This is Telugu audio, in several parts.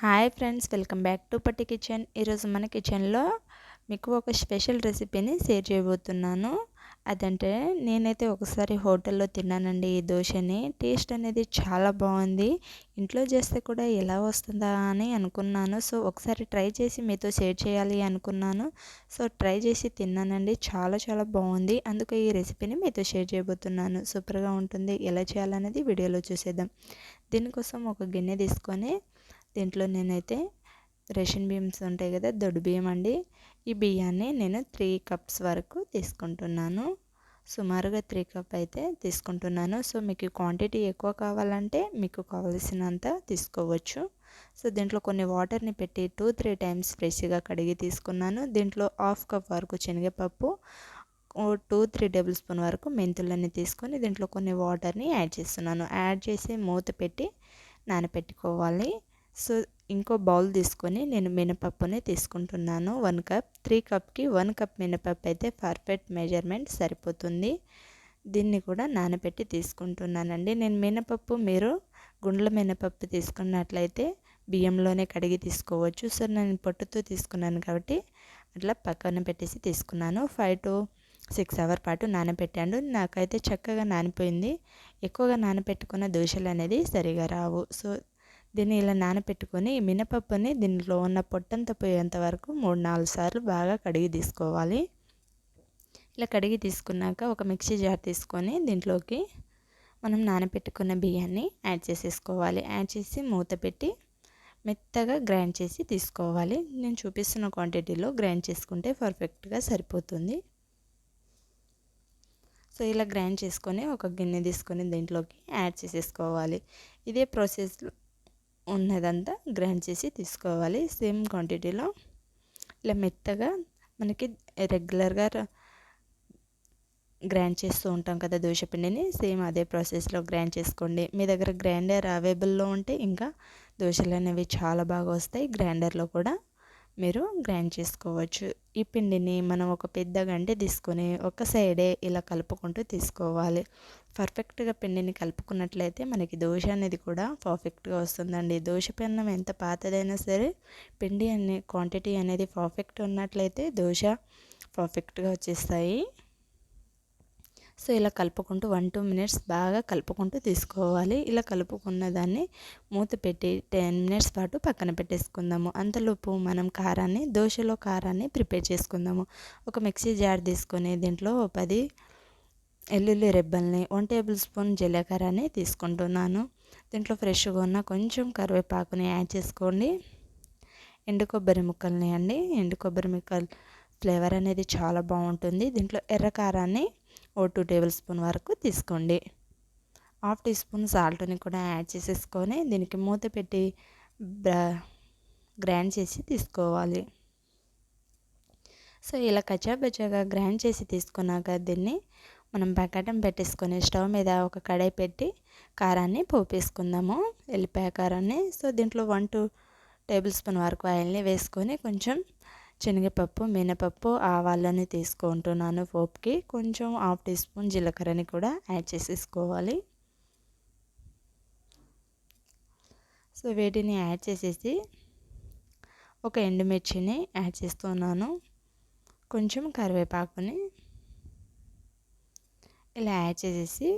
Hi friends, welcome back to పట్టి కిచెన్. ఈరోజు మన కిచెన్లో మీకు ఒక స్పెషల్ రెసిపీని షేర్ చేయబోతున్నాను. అదంటే నేనైతే ఒకసారి హోటల్లో తిన్నానండి ఈ దోశని. టేస్ట్ అనేది చాలా బాగుంది. ఇంట్లో చేస్తే కూడా ఎలా వస్తుందా అని అనుకున్నాను. సో ఒకసారి ట్రై చేసి మీతో షేర్ చేయాలి అనుకున్నాను. సో ట్రై చేసి తిన్నానండి. చాలా చాలా బాగుంది. అందుకే ఈ రెసిపీని మీతో షేర్ చేయబోతున్నాను. సూపర్గా ఉంటుంది. ఎలా చేయాలనేది వీడియోలో చూసేద్దాం. దీనికోసం ఒక గిన్నె తీసుకొని దీంట్లో నేనైతే రేషన్ బియ్యమ్స్ ఉంటాయి కదా, దొడ్డు బియ్యం అండి. ఈ బియ్యాన్ని నేను 3 కప్స్ వరకు తీసుకుంటున్నాను. సుమారుగా 3 కప్ అయితే తీసుకుంటున్నాను. సో మీకు క్వాంటిటీ ఎక్కువ కావాలంటే మీకు కావలసినంత తీసుకోవచ్చు. సో దీంట్లో కొన్ని వాటర్ని పెట్టి 2-3 టైమ్స్ ఫ్రెష్గా కడిగి తీసుకున్నాను. దీంట్లో హాఫ్ కప్ వరకు శనగపప్పు, 2-3 టేబుల్ స్పూన్ వరకు మెంతులని తీసుకొని దీంట్లో కొన్ని వాటర్ని యాడ్ చేస్తున్నాను. యాడ్ చేసి మూత పెట్టి నానబెట్టుకోవాలి. సో ఇంకో బౌల్ తీసుకొని నేను మినపప్పుని తీసుకుంటున్నాను. 1 కప్, 3 కప్కి 1 కప్ మినపప్పు అయితే పర్ఫెక్ట్ మెజర్మెంట్ సరిపోతుంది. దీన్ని కూడా నానబెట్టి తీసుకుంటున్నానండి. నేను మినపప్పు, మీరు గుండ్ల మినపప్పు తీసుకున్నట్లయితే బియ్యంలోనే కడిగి తీసుకోవచ్చు. సో నేను పొట్టుతో తీసుకున్నాను కాబట్టి అట్లా పక్కన పెట్టేసి తీసుకున్నాను. 5 to 6 అవర్స్ పాటు నానబెట్టాను. నాకైతే చక్కగా నానిపోయింది. ఎక్కువగా నానబెట్టుకున్న దోశలు అనేది సరిగా రావు. సో దీన్ని ఇలా నానబెట్టుకొని మినపప్పుని దీంట్లో ఉన్న పొట్టంతా పోయేంత వరకు 3-4 సార్లు బాగా కడిగి తీసుకోవాలి. ఇలా కడిగి తీసుకున్నాక ఒక మిక్సీ జార్ తీసుకొని దీంట్లోకి మనం నానబెట్టుకున్న బియ్యాన్ని యాడ్ చేసేసుకోవాలి. యాడ్ చేసి మూత పెట్టి మెత్తగా గ్రైండ్ చేసి తీసుకోవాలి. నేను చూపిస్తున్న క్వాంటిటీలో గ్రైండ్ చేసుకుంటే పర్ఫెక్ట్గా సరిపోతుంది. సో ఇలా గ్రైండ్ చేసుకొని ఒక గిన్నె తీసుకొని దీంట్లోకి యాడ్ చేసేసుకోవాలి. ఇదే ప్రాసెస్లో ఉన్నదంతా గ్రైండ్ చేసి తీసుకోవాలి. సేమ్ క్వాంటిటీలో ఇలా మెత్తగా మనకి రెగ్యులర్గా గ్రైండ్ చేస్తూ ఉంటాం కదా దోశ పిండిని, సేమ్ అదే ప్రాసెస్లో గ్రైండ్ చేసుకోండి. మీ దగ్గర గ్రైండర్ అవైలబుల్లో ఉంటే ఇంకా దోశలు అనేవి చాలా బాగా వస్తాయి. గ్రైండర్లో కూడా మీరు గ్రైండ్ చేసుకోవచ్చు. ఈ పిండిని మనం ఒక పెద్ద గంటె తీసుకొని ఒక సైడే ఇలా కలుపుకుంటూ తీసుకోవాలి. పర్ఫెక్ట్గా పిండిని కలుపుకున్నట్లయితే మనకి దోశ అనేది కూడా పర్ఫెక్ట్గా వస్తుందండి. దోశ పెన్నం ఎంత పాతదైనా సరే పిండి అనే క్వాంటిటీ అనేది పర్ఫెక్ట్ ఉన్నట్లయితే దోశ పర్ఫెక్ట్గా వచ్చేస్తాయి. సో ఇలా కలుపుకుంటూ 1-2 మినిట్స్ బాగా కలుపుకుంటూ తీసుకోవాలి. ఇలా కలుపుకున్న దాన్ని మూత పెట్టి 10 మినిట్స్ పాటు పక్కన పెట్టేసుకుందాము. అంతలోపు మనం దోశలో కారాన్ని ప్రిపేర్ చేసుకుందాము. ఒక మిక్సీ జార్ తీసుకొని దీంట్లో 10 వెల్లుల్లి రెబ్బల్ని, 1 టేబుల్ స్పూన్ జీలకర్రని తీసుకుంటున్నాను. దీంట్లో ఫ్రెష్గా ఉన్న కొంచెం కరివేపాకుని యాడ్ చేసుకోండి. ఎండు కొబ్బరి ముక్కల్ని అండి. ఎండు కొబ్బరి ముక్కలు ఫ్లేవర్ అనేది చాలా బాగుంటుంది. దీంట్లో ఎర్ర కారాన్ని 2 టేబుల్ స్పూన్ వరకు తీసుకోండి. 1/2 టీ స్పూన్ సాల్ట్ని కూడా యాడ్ చేసేసుకొని దీనికి మూత పెట్టి గ్రైండ్ చేసి తీసుకోవాలి. సో ఇలా కచ్చాబచ్చాగా గ్రైండ్ చేసి తీసుకున్నాక దీన్ని మనం పక్కన పెట్టేసుకొని స్టవ్ మీద ఒక కడాయి పెట్టి కారాన్ని పోపేసుకుందాము, ఎల్లిపాయ కారాన్ని. సో దీంట్లో 1-2 టేబుల్ స్పూన్ వరకు ఆయిల్ని వేసుకొని కొంచెం శనగపప్పు, మినపప్పు, ఆవాలని తీసుకుంటున్నాను పోపుకి. కొంచెం 1/2 టీ స్పూన్ జీలకర్రని కూడా యాడ్ చేసేసుకోవాలి. సో వీటిని యాడ్ చేసేసి ఒక ఎండుమిర్చిని యాడ్ చేస్తున్నాను, కొంచెం కరివేపాకుని ఇలా యాడ్ చేసేసి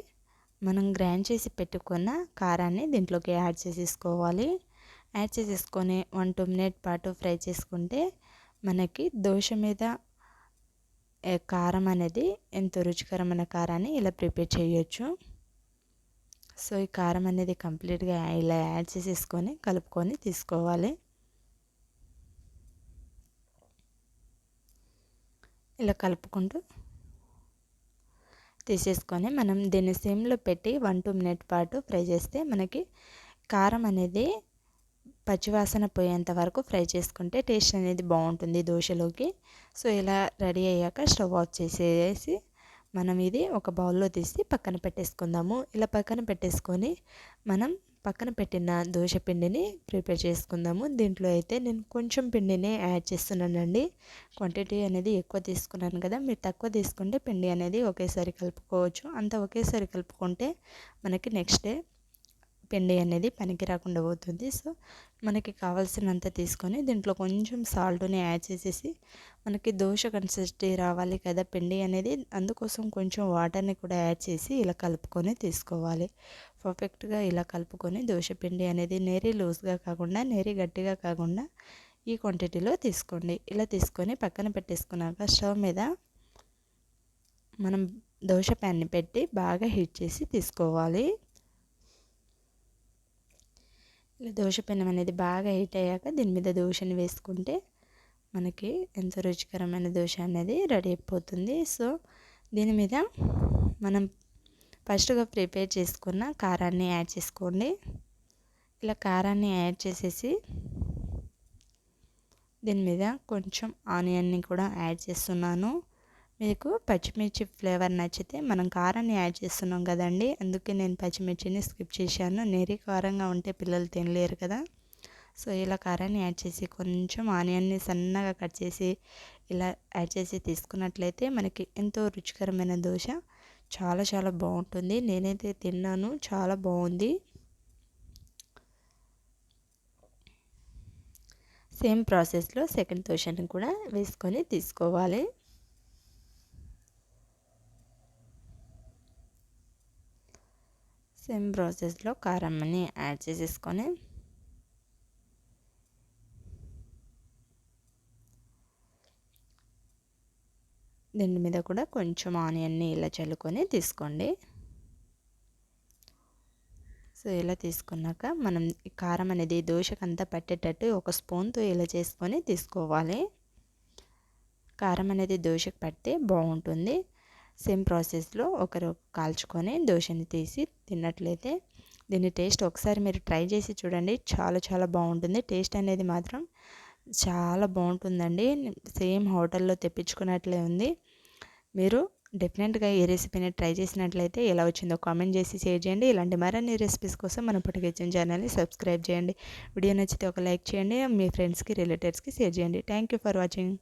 మనం గ్రైండ్ చేసి పెట్టుకున్న కారాన్ని దీంట్లోకి యాడ్ చేసేసుకోవాలి. యాడ్ చేసేసుకొని 1-2 మినిట్ పాటు ఫ్రై చేసుకుంటే మనకి దోశ మీద కారం అనేది ఎంతో రుచికరమైన కారాన్ని ఇలా ప్రిపేర్ చేయొచ్చు. సో ఈ కారం అనేది కంప్లీట్గా ఇలా యాడ్ చేసేసుకొని కలుపుకొని తీసుకోవాలి. ఇలా కలుపుకుంటూ తీసేసుకొని మనం దీన్ని సిమ్లో పెట్టి 1-2 మినిట్ పాటు ఫ్రై చేస్తే మనకి కారం అనేది పచ్చివాసన పోయేంత వరకు ఫ్రై చేసుకుంటే టేస్ట్ అనేది బాగుంటుంది దోశలోకి. సో ఇలా రెడీ అయ్యాక స్టవ్ ఆఫ్ చేసేసి మనం ఇది ఒక బౌల్లో తీసి పక్కన పెట్టేసుకుందాము. ఇలా పక్కన పెట్టేసుకొని మనం పక్కన పెట్టిన దోశ పిండిని ప్రిపేర్ చేసుకుందాము. దీంట్లో అయితే నేను కొంచెం పిండిని యాడ్ చేస్తున్నానండి. క్వాంటిటీ అనేది ఎక్కువ తీసుకున్నాను కదా, మీరు తక్కువ తీసుకుంటే పిండి అనేది ఒకేసారి కలుపుకోవచ్చు. అంత ఒకేసారి కలుపుకుంటే మనకి నెక్స్ట్ డే పిండి అనేది పనికి రాకుండా పోతుంది. సో మనకి కావాల్సినంత తీసుకొని దీంట్లో కొంచెం సాల్ట్ని యాడ్ చేసేసి, మనకి దోశ కన్సిస్టెన్సీ రావాలి కదా పిండి అనేది, అందుకోసం కొంచెం వాటర్ని కూడా యాడ్ చేసి ఇలా కలుపుకొని తీసుకోవాలి. పర్ఫెక్ట్గా ఇలా కలుపుకొని దోశ పిండి అనేది నేరీ లూజ్గా కాకుండా నేరీ గట్టిగా కాకుండా ఈ క్వాంటిటీలో తీసుకోండి. ఇలా తీసుకొని పక్కన పెట్టేసుకున్నాక స్టవ్ మీద మనం దోశ ప్యాన్ని పెట్టి బాగా హీట్ చేసి తీసుకోవాలి. ఇలా దోశ పెనం అనేది బాగా హీట్ అయ్యాక దీని మీద దోశని వేసుకుంటే మనకి ఎంతో రుచికరమైన దోశ అనేది రెడీ అయిపోతుంది. సో దీని మీద మనం ఫస్ట్గా ప్రిపేర్ చేసుకున్న కారాన్ని యాడ్ చేసుకోండి. ఇలా కారాన్ని యాడ్ చేసేసి దీని మీద కొంచెం ఆనియన్ని కూడా యాడ్ చేస్తున్నాను. మీకు పచ్చిమిర్చి ఫ్లేవర్ నచ్చితే, మనం కారాన్ని యాడ్ చేస్తున్నాం కదండి, అందుకే నేను పచ్చిమిర్చిని స్కిప్ చేశాను. నేరీ కారంగా ఉంటే పిల్లలు తినలేరు కదా. సో ఇలా కారాన్ని యాడ్ చేసి కొంచెం ఆనియన్ని సన్నగా కట్ చేసి ఇలా యాడ్ చేసి తీసుకున్నట్లయితే మనకి ఎంతో రుచికరమైన దోశ చాలా చాలా బాగుంటుంది. నేనైతే తిన్నాను, చాలా బాగుంది. సేమ్ ప్రాసెస్లో సెకండ్ దోశని కూడా వేసుకొని తీసుకోవాలి. సేమ్ ప్రాసెస్లో కారంని యాడ్ చేసేసుకొని దీని మీద కూడా కొంచెం ఆనియన్ని ఇలా చల్లుకొని తీసుకోండి. సో ఇలా తీసుకున్నాక మనం ఈ కారం అనేది దోశకంతా పట్టేటట్టు ఒక స్పూన్తో ఇలా చేసుకొని తీసుకోవాలి. కారం అనేది దోశకు పడితే బాగుంటుంది. సేమ్ ప్రాసెస్లో ఒకరు కాల్చుకొని దోశని తీసి తిన్నట్లయితే దీని టేస్ట్ ఒకసారి మీరు ట్రై చేసి చూడండి, చాలా చాలా బాగుంటుంది. టేస్ట్ అనేది మాత్రం చాలా బాగుంటుందండి. సేమ్ హోటల్లో తెప్పించుకున్నట్లే ఉంది. మీరు డెఫినెట్గా ఈ రెసిపీని ట్రై చేసినట్లయితే ఎలా వచ్చిందో కామెంట్ చేసి షేర్ చేయండి. ఇలాంటి మరిన్ని రెసిపీస్ కోసం మన పుట్టి కిచెన్ ఛానల్ని సబ్స్క్రైబ్ చేయండి. వీడియో నచ్చితే ఒక లైక్ చేయండి, మీ ఫ్రెండ్స్కి రిలేటివ్స్కి షేర్ చేయండి. Thank you for watching.